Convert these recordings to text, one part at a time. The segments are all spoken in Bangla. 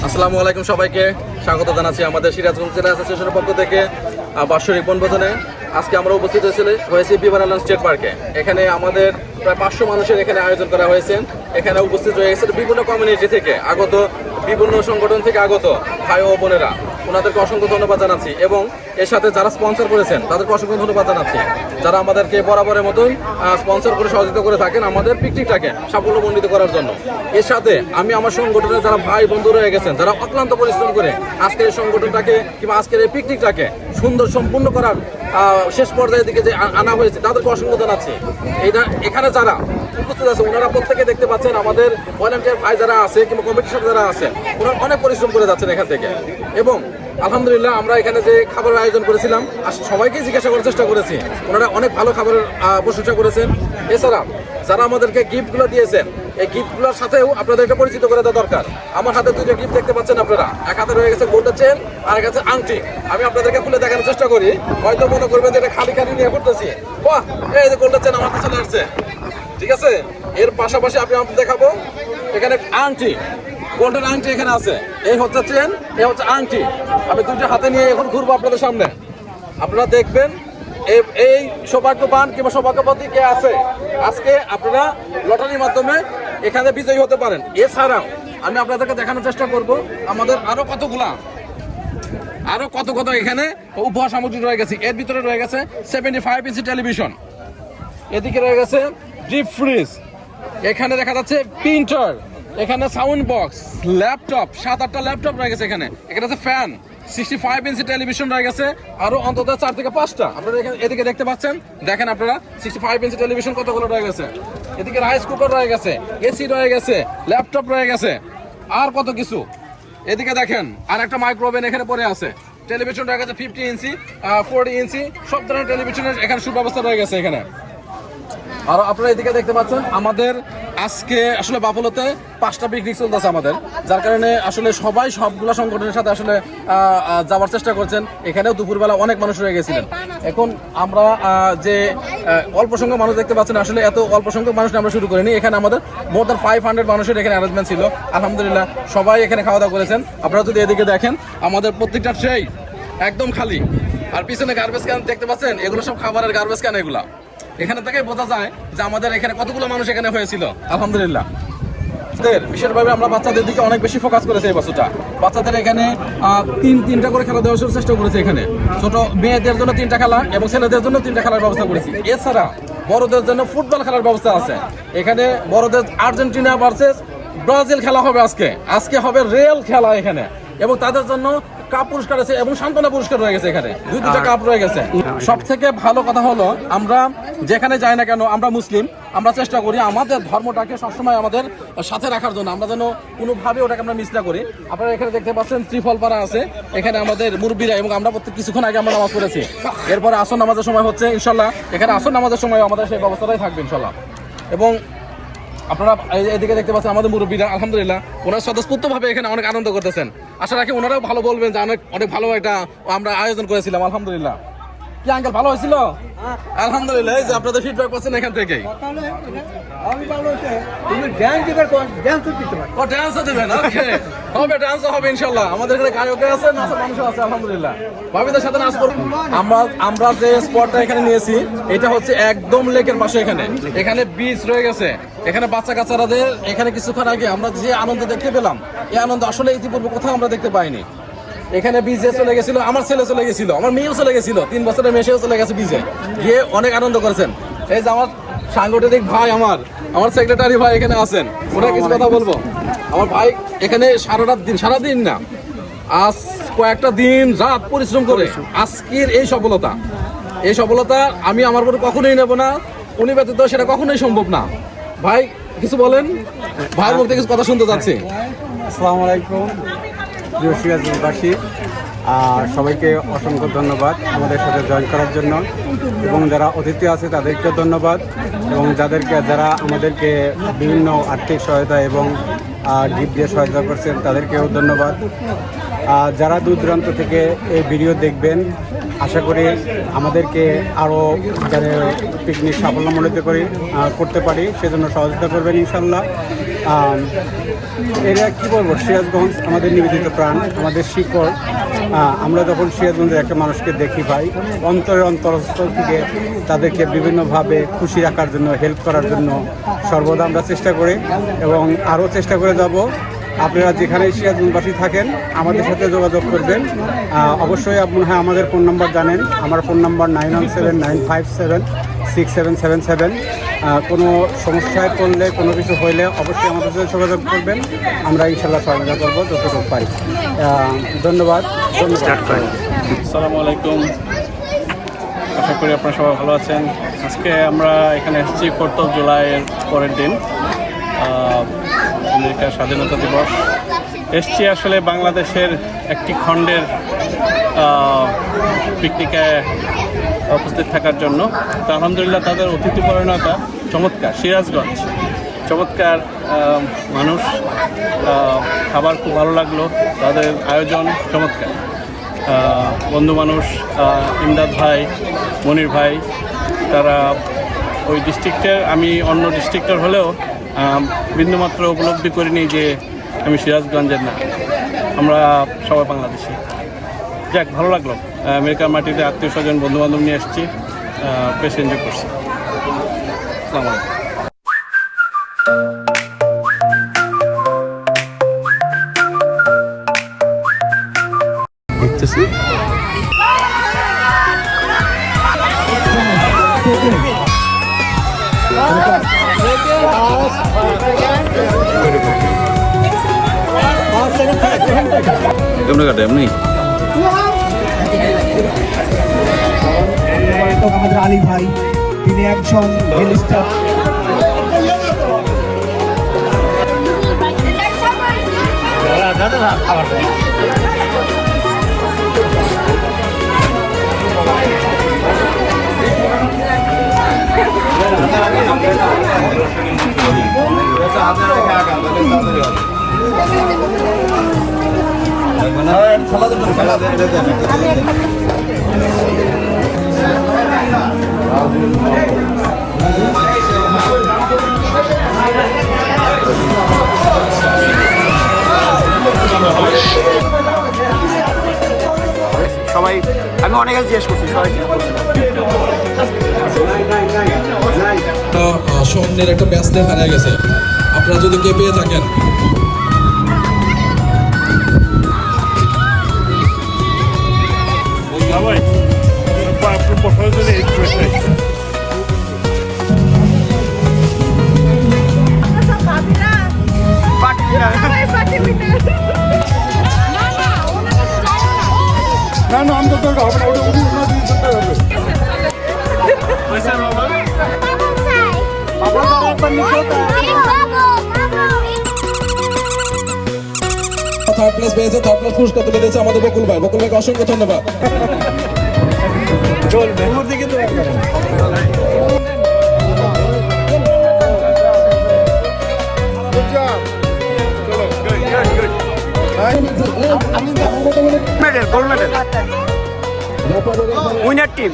আসসালামু আলাইকুম, সবাইকে স্বাগত জানাচ্ছি আমাদের সিরাজগঞ্জ জেলা অ্যাসোসিয়েশনের পক্ষ থেকে বাৎসরিক বনভোজনে। আজকে আমরা উপস্থিত হয়েছি বিমান আইল্যান্ড স্টেট পার্কে। এখানে আমাদের প্রায় 500 মানুষের এখানে আয়োজন করা হয়েছে। এখানে উপস্থিত রয়েছে বিভিন্ন কমিউনিটি থেকে আগত, বিভিন্ন সংগঠন থেকে আগত ভাই ও বোনেরা। ওনাদেরকে অসংখ্য ধন্যবাদ জানাচ্ছি এবং এর সাথে যারা স্পন্সর করেছেন তাদেরকে অসংখ্য ধন্যবাদ জানাচ্ছি, যারা আমাদেরকে বরাবরের মতন স্পন্সর করে সহযোগিতা করে থাকেন আমাদের পিকনিকটাকে সাফল্যমণ্ডিত করার জন্য। এর সাথে আমি আমার সংগঠনের যারা ভাই বন্ধু রয়ে গেছেন, যারা অক্লান্ত পরিশ্রম করে আজকের এই সংগঠনটাকে কিংবা আজকের এই পিকনিকটাকে সুন্দর সম্পূর্ণ করার শেষ পর্যায়ের দিকে যে আনা হয়েছে তাদেরকে অসংখ্য জানাচ্ছি। এখানে যারা উপস্থিত আছে ওনারা প্রত্যেকে দেখতে পাচ্ছেন আমাদের ভলান্টিয়ার ভাই যারা আছে কিংবা কমিটির যারা আছে ওনারা অনেক পরিশ্রম করে যাচ্ছেন এখান থেকে। এবং আলহামদুলিল্লাহ আমরা এখানে যে খাবারের আয়োজন করেছিলাম সবাইকে জিজ্ঞাসা করার চেষ্টা করেছি, ওনারা অনেক ভালো খাবারের প্রশংসা করেছেন। এছাড়া যারা আমাদেরকে গিফটগুলো দিয়েছেন এই গিফটগুলোর সাথেও আপনাদেরকে পরিচিত করে দেওয়া দরকার। আমার হাতে দুটো গিফট দেখতে পাচ্ছেন আপনারা, এক হাতে রয়ে গেছে গোল্ডের চেন আর এক হাতে আংটি। আমি আপনাদেরকে খুলে দেখানোর চেষ্টা করি, হয়তো মনে করবেন যে এটা খালি খালি নিয়ে করতেছি। বাহ, এই যে গোল্ডের চেন আমার কাছে চলে আসছে, ঠিক আছে। এর পাশাপাশি আমি আপনাদের দেখাবো এখানে আংটি, গোল্ডেন আংটি এখানে আছে। এই হচ্ছে চেন, এই হচ্ছে আংটি। আমি দুটো হাতে নিয়ে এখন ঘুরবো আপনাদের সামনে, আপনারা দেখবেন এই সৌভাগ্যবান কিংবা সৌভাগ্যবতী কে আছে আজকে আপনারা লটারির মাধ্যমে এখানে বিজয়ী হতে পারেন। এছাড়াও আমি আপনাদেরকে দেখানোর চেষ্টা করব আমাদের আরো কত এখানে উপহার সামগ্রী রয়ে গেছে। এর ভিতরে রয়ে গেছে 75 ইঞ্চি টেলিভিশন, এদিকে রয়ে গেছে ডিপ ফ্রিজ, এখানে দেখা যাচ্ছে প্রিন্টার, এখানে সাউন্ড বক্স, ল্যাপটপ, 7-8টা ল্যাপটপ রয়ে গেছে। এখানে আছে ফ্যান, 65 ইঞ্চি টেলিভিশন রয়ে গেছে, আরো অন্তত 4 থেকে 5টা। আপনারা এদিকে দেখতে পাচ্ছেন, দেখেন আপনারা 65 ইঞ্চি টেলিভিশন কতগুলো রয়ে গেছে। এদিকে রাইস কুকার রয়ে গেছে, এসি রয়ে গেছে, ল্যাপটপ রয়ে গেছে, আর কত কিছু। এদিকে দেখেন আর একটা মাইক্রোওভেন এখানে পড়ে আছে। টেলিভিশন রয়ে গেছে 50 ইঞ্চি, 40 ইঞ্চি, সব ধরনের টেলিভিশনের এখানে সুব্যবস্থা রয়ে গেছে এখানে। আর আপনারা এদিকে দেখতে পাচ্ছেন আমাদের আজকে আসলে বাফলোতে 5টা পিকনিক চলতেছে আমাদের, যার কারণে আসলে সবাই সবগুলো সংগঠনের সাথে আসলে যাওয়ার চেষ্টা করছেন। এখানেও দুপুরবেলা অনেক মানুষ রয়ে গেছিলেন। এখন আমরা যে অল্প সংখ্যক মানুষ দেখতে পাচ্ছেন, আসলে এত অল্প সংখ্যক মানুষ আমরা শুরু করিনি। এখানে আমাদের মোর দ্যান 500 মানুষের এখানে অ্যারেঞ্জমেন্ট ছিল। আলহামদুলিল্লাহ সবাই এখানে খাওয়া দাওয়া করেছেন। আপনারা যদি এদিকে দেখেন আমাদের প্রত্যেকটা ট্রেই একদম খালি, আর পিছনে গার্বেজ ক্যান দেখতে পাচ্ছেন, এগুলো সব খাবারের গার্বেজ ক্যান। এগুলা এখানে থেকে বোঝা যায় যে আমাদের এখানে কতগুলো মানুষ এখানে হয়েছিল। আলহামদুলিল্লাহ বিশেষভাবে আমরা বাচ্চাদের দিকে অনেক বেশি ফোকাস করেছি এই বছরটা। বাচ্চাদের এখানে তিনটা করে খেলা দেওয়ার চেষ্টা করেছি। এখানে ছোট মেয়েদের জন্য 3টা খেলা এবং ছেলেদের জন্য 3টা খেলার ব্যবস্থা করেছি। এছাড়া বড়দের জন্য ফুটবল খেলার ব্যবস্থা আছে। এখানে বড়দের আর্জেন্টিনা ভার্সেস ব্রাজিল খেলা হবে আজকে হবে রিয়েল খেলা এখানে, এবং তাদের জন্য কাপ পুরস্কার আছে এবং সান্ত্বনা পুরস্কার রয়ে গেছে। এখানে 2টা কাপ রয়ে গেছে। সব থেকে ভালো কথা হলো আমরা যেখানে যাই না কেন, আমরা মুসলিম, আমরা চেষ্টা করি আমাদের ধর্মটাকে সবসময় আমাদের সাথে রাখার জন্য, আমরা যেন কোনোভাবে ওটাকে আমরা মিস না করি। আপনারা এখানে দেখতে পাচ্ছেন ত্রিফলপাড়া আছে, এখানে আমাদের মুরব্বীরা, এবং আমরা কিছুক্ষণ আগে আমরা নামাজ পড়েছি। এরপরে আসর নামাজের সময় হচ্ছে ইনশাল্লাহ, এখানে আসর নামাজের সময় আমাদের সেই ব্যবস্থাটাই থাকবে ইনশাল্লাহ। এবং আপনারা এদিকে দেখতে পাচ্ছেন আমাদের মুরব্বীরা, আলহামদুলিল্লাহ ওনারা স্বতঃস্ফূর্তভাবে এখানে অনেক আনন্দ করতেছেন। আশা রাখি ওনারাও ভালো বলবেন যে অনেক ভালো একটা আমরা আয়োজন করেছিলাম। আলহামদুলিল্লাহ। কি আঙ্কেল ভালো হয়েছিল? আলহামদুলিল্লাহ। এই যে আপনাদের ফিডব্যাক পাচ্ছেন এখান থেকেই। হবে ইনশাল্লাহ। আমাদের এখানে গায়ক আছে, নাচের মানুষ আছে। আলহামদুলিল্লাহ ভাবিদের সাথে নাচ করব। আমরা যে স্পটটা এখানে নিয়েছি এটা হচ্ছে একদম লেকের পাশে। এখানে বিচ রয়ে গেছে। এখানে বাচ্চা কাচ্চারাদের এখানে কিছুক্ষণ আগে আমরা যে আনন্দ দেখতে পেলাম, এই আনন্দ আসলে ইতিপূর্বে কোথাও আমরা দেখতে পাইনি। এখানে বিজে চলে গেছিল, আমার ছেলে চলে গেছিল, আমার মেয়েও চলে গেছিল, 3 বছরের মেয়েও চলে গেছে বিজে গিয়ে, অনেক আনন্দ করেছেন। এই যে আমার সাংগঠনিক ভাই, আমার সেক্রেটারি ভাই এখানে আছেন, ওরা কিছু কথা বলবো। আমার ভাই এখানে সারাদিন না, আজ কয়েকটা দিন রাত পরিশ্রম করে আজকের এই সফলতা আমি আমার উপর কখনোই নেব না, উনি ব্যতীত সেটা কখনোই সম্ভব না। ভাই কিছু বলেন, ভাইয়ের মুখ থেকে কিছু কথা শুনতে যাচ্ছি। আসসালামু আলাইকুম প্রিয় সিরাজগঞ্জবাসী, সবাইকে অসংখ্য ধন্যবাদ আমাদের সাথে জয়েন করার জন্য, এবং যারা অতিথি আছে তাদেরকেও ধন্যবাদ, এবং যারা আমাদেরকে বিভিন্ন আর্থিক সহায়তা এবং গিফট দিয়ে সহায়তা করছেন তাদেরকেও ধন্যবাদ। যারা দূর দূরান্ত থেকে এই ভিডিও দেখবেন, আশা করি আমাদেরকে আরও যাতে পিকনিক সাফল্যমণ্ডিত করতে পারি সেজন্য সহযোগিতা করবেন ইনশাল্লাহ। এরা কী বলবো, সিরাজগঞ্জ আমাদের নিবেদিত প্রাণ, আমাদের শিকড়। আমরা যখন সিরাজগঞ্জের একটা মানুষকে দেখি ভাই, অন্তরস্থল থেকে তাদেরকে বিভিন্নভাবে খুশি রাখার জন্য, হেল্প করার জন্য সর্বদা আমরা চেষ্টা করি এবং আরও চেষ্টা করে যাব। আপনারা যেখানেই সিরাজগঞ্জবাসী থাকেন আমাদের সাথে যোগাযোগ করবেন। অবশ্যই আপনারা আমাদের ফোন নাম্বার জানেন, আমার ফোন নাম্বার 9179576777। কোনো সমস্যায় পড়লে, কোনো কিছু হইলে অবশ্যই আমাদের সাথে যোগাযোগ করবেন, আমরা ইনশাল্লাহ সহযোগিতা করবো যতটুকু পারি। ধন্যবাদ। আসসালামু আলাইকুম, আশা করি আপনারা সবাই ভালো আছেন। আজকে আমরা এখানে এসেছি 4th of জুলাইয়ের পরের দিন, আমেরিকার স্বাধীনতা দিবস। এসছি আসলে বাংলাদেশের একটি খণ্ডের পিকনিকে উপস্থিত থাকার জন্য। তো আলহামদুলিল্লাহ তাদের অতিথিপরায়ণতা চমৎকার, সিরাজগঞ্জ চমৎকার মানুষ, খাবার খুব ভালো লাগলো, তাদের আয়োজন চমৎকার। বন্ধু মানুষ ইমদাদ ভাই, মনির ভাই, তারা ওই ডিস্ট্রিক্টের, আমি অন্য ডিস্ট্রিক্টের হলেও বিন্দুমাত্র উপলব্ধি করিনি যে আমি সিরাজগঞ্জের না, আমরা সবাই বাংলাদেশি। যাক, ভালো লাগলো। আমেরিকার মাটিতে আত্মীয় স্বজন বন্ধু বান্ধব নিয়ে এসেছি, বেশ এনজয় করছি। আসসালামু আলাইকুম। দেখতেছি এমনি আমাদের আলী ভাই, তিনি একজন মিনিস্টার। সবাই, আমি অনেক জিজ্ঞেস করছি সবাই স্বর্ণের একটা ব্যাসলেট হারিয়ে গেছে, আপনারা যদি কে পেয়ে থাকেন থার্ড প্লেস পেয়েছে, থার্ড প্লেস পুরস্কার তুলে দিয়েছে আমাদের বকুল ভাই। বকুল ভাইকে অসংখ্য ধন্যবাদ। Medal, gold medal, winner team.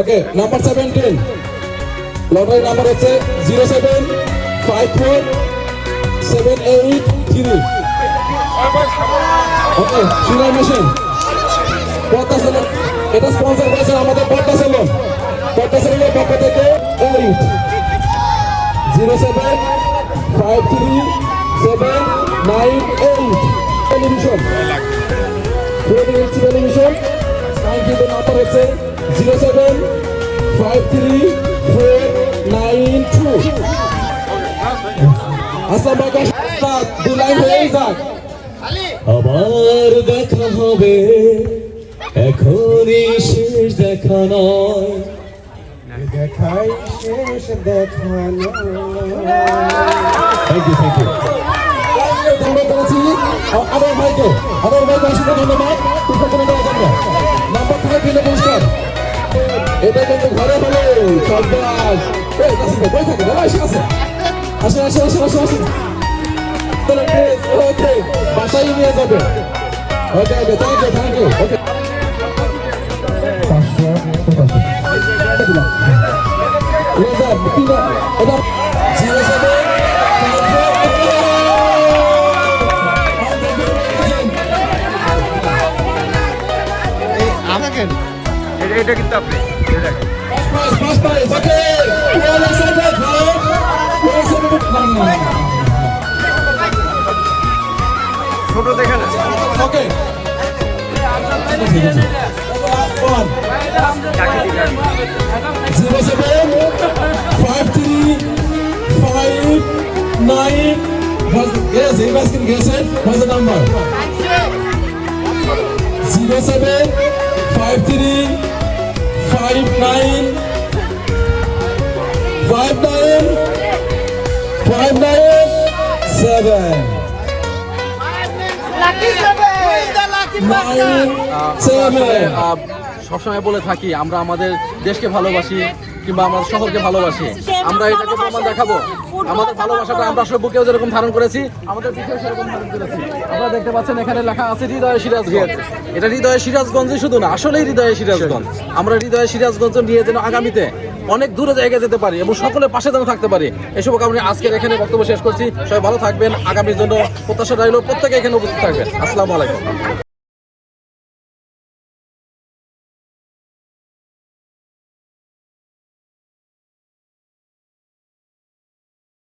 Okay, number 17, lottery number হচ্ছে 0754783। ওকে, সিলাই মেশিন পদ্মা সেলুন, এটা স্পন্সর করেছে আমাদের পদ্মা সেলুন। পদ্মা সেলুনের পক্ষ থেকে 0753798 টেলিভিশন, টেলিভিশন। সাইকেলের নাম্বার হচ্ছে 0753492। আসসালামু আলাইকুম, দুলাইন হয়ে যাক। আবার দেখা হবে, এখনই শেষ দেখা নয়, দেখাই শেষ দেখানো। Thank you, thank you. ধন্যবাদ জানাচ্ছি আমার ভাইকে, অসংখ্য ধন্যবাদ। নাম্বার 5 দিলে পুরস্কার, এটা কিন্তু ঘরে হলে সন্ত্রাস বই থাকে না, এসে আছে। আসুন আসুন আসুন আসুন আসুন, ওকে, বাসায় নিয়ে যাবে। ওকে ওকে, থ্যাংক ইউ, থ্যাংক ইউ। ওকে। এটা কিন্তু আপনি First prize, okay. All excited, right? All excited. ছোট দেখে না Okay. Last one. 07 53 59. Yes, you guys can guess it. What's the number? 07 53 59 7 Lucky 7! The lucky সবসময় বলে থাকি আমরা আমাদের দেশকে ভালোবাসি কিংবা আমাদের শহরকে ভালোবাসি, আমরা এটাকে প্রমাণ দেখাবো। আমাদের ভালোবাসাটা আমরা আসলে বুকেও যেরকম ধারণ করেছি, আমাদের বুকেও সেরকম ধারণ করেছি। আপনারা দেখতে পাচ্ছেন এখানে লেখা আছে হৃদয়ে সিরাজগঞ্জ। এটা হৃদয়ে সিরাজগঞ্জই শুধু না, আসলেই হৃদয়ে সিরাজগঞ্জ। আমরা হৃদয়ে সিরাজগঞ্জ নিয়ে যেন আগামীতে অনেক দূরে জায়গায় যেতে পারি এবং সকলের পাশে যেন থাকতে পারি, এই শুভকামনা আজকের এখানে বক্তব্য শেষ করছি। সবাই ভালো থাকবেন, আগামীর জন্য প্রত্যাশা রইল প্রত্যেকে এখানে উপস্থিত থাকবেন। আসসালামু আলাইকুম।